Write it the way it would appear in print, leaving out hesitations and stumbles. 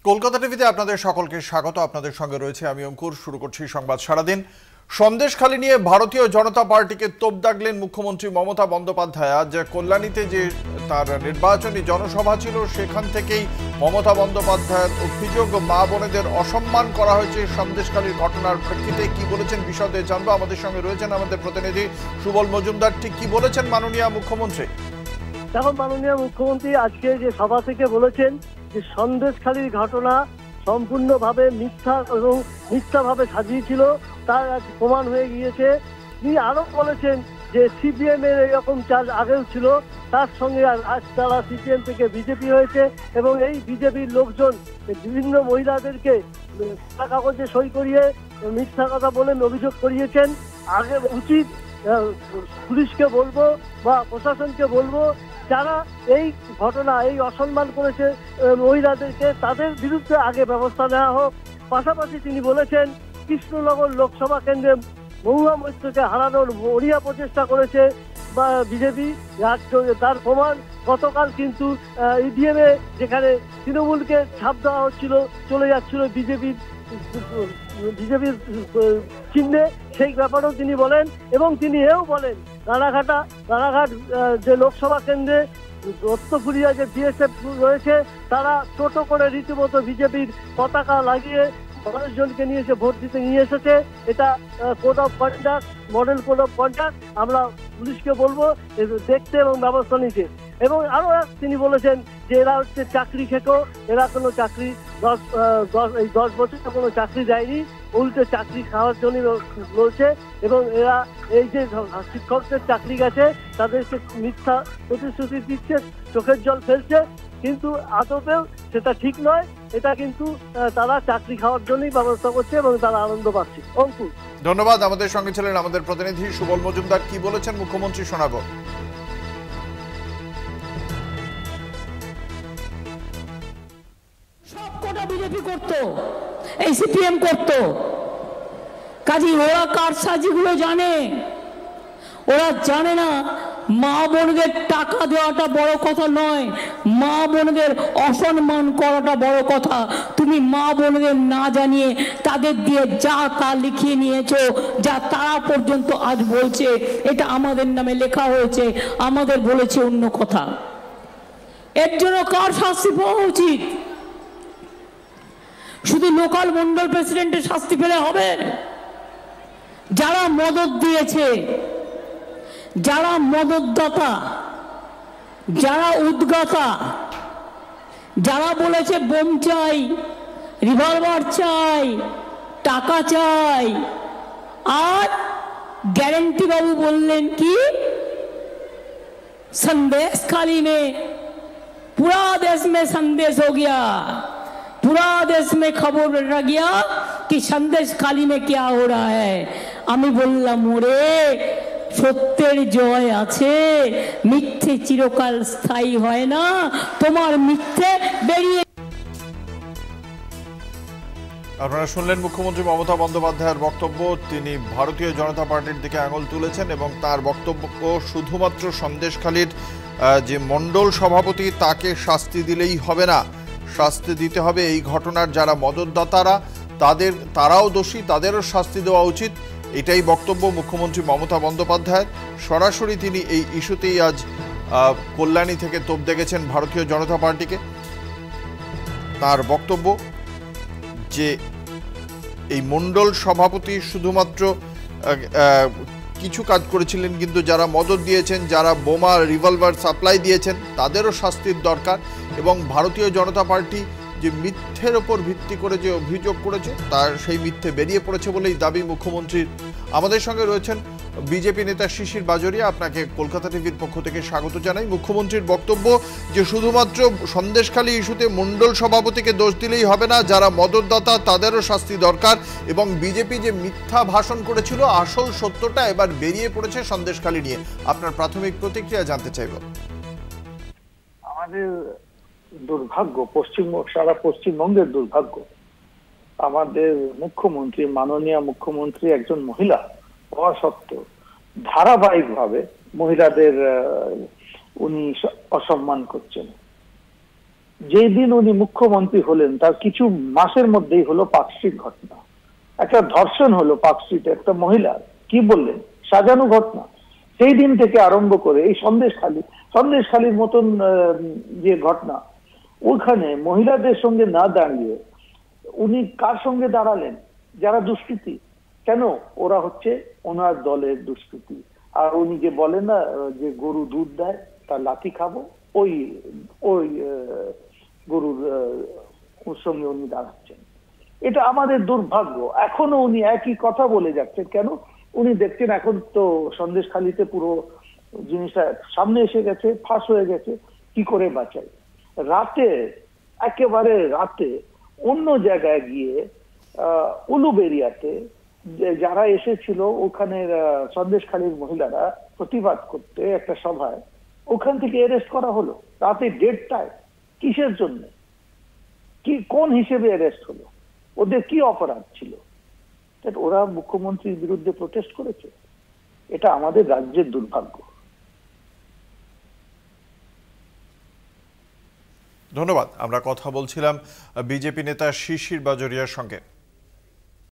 কলকাতা টিভিতে আপনাদের সকলকে স্বাগত। আপনাদের সঙ্গে রয়েছে আমি অঙ্কুর। শুরু করছি সংবাদ সারাদিন। সন্দেশখালী নিয়ে ভারতীয় জনতা পার্টিকে তোপ দাগলেন মুখ্যমন্ত্রী মমতা বন্দ্যোপাধ্যায়। আজ কল্যাণীতে যে তার নির্বাচনী জনসভা ছিল সেখান থেকেই মমতা বন্দ্যোপাধ্যায়ের অভিযোগ মা বোনেদের অসম্মান করা হয়েছে সন্দেশখালীর ঘটনার প্রেক্ষিতে। কি বলেছেন বিশদে জানবো। আমাদের সঙ্গে রয়েছেন আমাদের প্রতিনিধি সুবল মজুমদার। ঠিক কি বলেছেন মাননীয় মুখ্যমন্ত্রী? এখন মাননীয় মুখ্যমন্ত্রী আজকে যে সভা থেকে বলেছেন যে সন্দেশখালীর ঘটনা সম্পূর্ণভাবে মিথ্যা এবং মিথ্যাভাবে সাজিয়েছিল, তার আজ প্রমাণ হয়ে গিয়েছে। তিনি আরো বলেছেন যে সিপিএম এর এরকম চার্জ আগেও ছিল, তার সঙ্গে আজ তারা সিপিএম থেকে বিজেপি হয়েছে এবং এই বিজেপির লোকজন বিভিন্ন মহিলাদেরকে কাগজে সই করিয়ে মিথ্যা কথা বলে অভিযোগ করিয়েছেন। আগে উচিত পুলিশকে বলবো বা প্রশাসনকে বলবো, যারা এই ঘটনা এই অসম্মান করেছে মহিলাদেরকে, তাদের বিরুদ্ধে আগে ব্যবস্থা নেওয়া হোক। পাশাপাশি তিনি বলেছেন কৃষ্ণনগর লোকসভা কেন্দ্রে মহুয়া মৈত্রকে হারানোর মরিয়া প্রচেষ্টা করেছে বা বিজেপি। তার প্রমাণ গতকাল কিন্তু ইভিএম এ যেখানে তৃণমূলকে ছাপ দেওয়া হচ্ছিল, চলে যাচ্ছিল বিজেপির চিহ্নে, সেই ব্যাপারেও তিনি বলেন। এবং তিনি এও বলেন রানাঘাট যে লোকসভা কেন্দ্রে রত্নপুরিয়া যে বিএসএফ রয়েছে, তারা টোটো করে রীতিমতো বিজেপির পতাকা লাগিয়ে মানুষজনকে নিয়ে এসে ভোট দিতে নিয়ে এসেছে। এটা code of conduct, model code of conduct. আমরা পুলিশকে বলবো দেখতে এবং ব্যবস্থা নিতে। এবং আরো তিনি বলেছেন যে এরা হচ্ছে চাকরি খেকো, এরা কোনো চাকরি 10 বছর কোনো চাকরি দেয়নি, উল্টে চাকরি খাওয়ার জন্য বলছে। এবং এরা এই যে শিক্ষকদের চাকরি গেছে তাদেরকে মিথ্যা প্রতিশ্রুতি দিচ্ছে, চোখের জল ফেলছে, কিন্তু আদতেও সেটা ঠিক নয়। এটা কিন্তু তারা চাকরি খাওয়ার জন্যই ব্যবস্থা করছে এবং তারা আনন্দ পাচ্ছে। অঙ্কুর, ধন্যবাদ। আমাদের সঙ্গে ছিলেন আমাদের প্রতিনিধি সুবল মজুমদার। কি বলেছেন মুখ্যমন্ত্রী শোনাবো। সবকটা বিজেপি করতো, এই সিপিএম করতো। কাজী ওরা কারসাজিগুলো জানে। ওরা জানে না মা বোনদের টাকা দেওয়াটা বড় কথা নয়, মা বোনদের অসম্মান করাটা বড় কথা। তুমি মা বোনদের না জানিয়ে তাদের দিয়ে যা তা লিখিয়ে নিয়েছো, যা তারা পর্যন্ত আজ বলছে এটা আমাদের নামে লেখা হয়েছে, আমাদের বলেছে অন্য কথা। এর জন্য কার শাস্তি পাওয়া উচিত? শুধু লোকাল মন্ডল প্রেসিডেন্টের শাস্তি পেলে হবে? যারা মদত দিয়েছে, যারা মদতদাতা, যারা উদ্গাতা, যারা বলেছে বোম চাই, রিভলভার চাই, টাকা চাই, আর গ্যারেন্টি বাবু বললেন কি संदेशखाली में पूरा देश में संदेश हो गया, पूरा देश में खबर रह गया कि संदेशखाली में क्या हो रहा है। আমি বললাম ওরে সত্যের জয় আছে, মিথ্যে চিরকাল স্থায়ী হয় না, তোমার মিথ্যে বেরিয়ে। আপনারা শুনলেন মুখ্যমন্ত্রী মমতা বন্দ্যোপাধ্যায়ের বক্তব্য। তিনি ভারতীয় জনতা পার্টির দিকে আঙুল তুলেছেন এবং তার বক্তব্য শুধুমাত্র সন্দেশখালীর যে মণ্ডল সভাপতি তাকে শাস্তি দিলেই হবে না, শাস্তি দিতে হবে এই ঘটনার যারা মদতদাতারা, তারাও দোষী, তাদেরও শাস্তি দেওয়া উচিত। এটাই বক্তব্য মুখ্যমন্ত্রী মমতা বন্দ্যোপাধ্যায়ের। সরাসরি তিনি এই ইস্যুতেই আজ কল্যাণী থেকে তোপ দেখেছেন ভারতীয় জনতা পার্টিকে। তার বক্তব্য যে এই মণ্ডল সভাপতি শুধুমাত্র কিছু কাজ করেছিলেন, কিন্তু যারা মদত দিয়েছেন, যারা বোমা রিভলভার সাপ্লাই দিয়েছেন, তাদেরও শাস্তির দরকার। এবং ভারতীয় জনতা পার্টি যে মিথ্যের ওপর ভিত্তি করে যে অভিযোগ করেছে, তার সেই মিথ্যে বেরিয়ে পড়েছে বলেই দাবি মুখ্যমন্ত্রীর। আমাদের সঙ্গে রয়েছেন বিজেপি নেতা শিশির বাজোরিয়া। আপনাকে কলকাতা টিভির পক্ষ থেকে স্বাগত জানাই। মুখ্যমন্ত্রীর বক্তব্য যে শুধুমাত্র সন্দেশখালী ইস্যুতে মণ্ডল সভাপতিকে দোষ দিলেই হবে না, যারা মদতদাতা তাদেরও শাস্তি দরকার। এবং বিজেপি যে মিথ্যা ভাষণ করেছিল, আসল সত্যটা এবার বেরিয়ে পড়েছে সন্দেশখালী নিয়ে। আপনার প্রাথমিক প্রতিক্রিয়া জানতে চাইব। আমাদের দুর্ভাগ্য, সারা পশ্চিমবঙ্গের দুর্ভাগ্য, আমাদের মুখ্যমন্ত্রী, মাননীয় মুখ্যমন্ত্রী একজন মহিলা হওয়া সত্ত্বেও ধারাবাহিকভাবে মহিলাদের উনি অসম্মান করছেন। যেদিন উনি মুখ্যমন্ত্রী হলেন তার কিছু মাসের মধ্যেই হলো পার্কস্ট্রিট ঘটনা, একটা ধর্ষণ হলো পার্কস্ট্রিটে একটা মহিলা, কি বললেন, সাজানো ঘটনা। সেই দিন থেকে আরম্ভ করে এই সন্দেশখালীর মতন যে ঘটনা, ওখানে মহিলাদের সঙ্গে না দাঁড়িয়ে উনি কার সঙ্গে দাঁড়ালেন? যারা দুষ্কৃতী। কেন? ওরা হচ্ছে ওনার দলের দুষ্কৃতী। আর উনি যে বলেন না যে গরু দুধ দেয় তার লাথি খাবো, ওই ওই গরুর সঙ্গে উনি দাঁড়াচ্ছেন। এটা আমাদের দুর্ভাগ্য। এখনো উনি একই কথা বলে যাচ্ছেন। কেন? উনি দেখছেন এখন তো সন্দেশখালীতে পুরো জিনিসটা সামনে এসে গেছে, ফাঁস হয়ে গেছে, কি করে বাঁচাই। রাতে, একেবারে রাতে অন্য জায়গায় গিয়ে উলুবেরিয়াতে যারা এসেছিল ওখানে সন্দেশখালীর মহিলারা প্রতিবাদ করতে একটা সভায়, ওখান থেকে অ্যারেস্ট করা হলো রাতে 1:30টায়। কিসের জন্য? কি কোন হিসেবে অ্যারেস্ট হলো? ওদের কি অপরাধ ছিল? ওরা মুখ্যমন্ত্রীর বিরুদ্ধে প্রোটেস্ট করেছে। এটা আমাদের রাজ্যের দুর্ভাগ্য। ধন্যবাদ। আমরা কথা বলছিলাম বিজেপি নেতা শিশির বাজোরিয়ার সঙ্গে।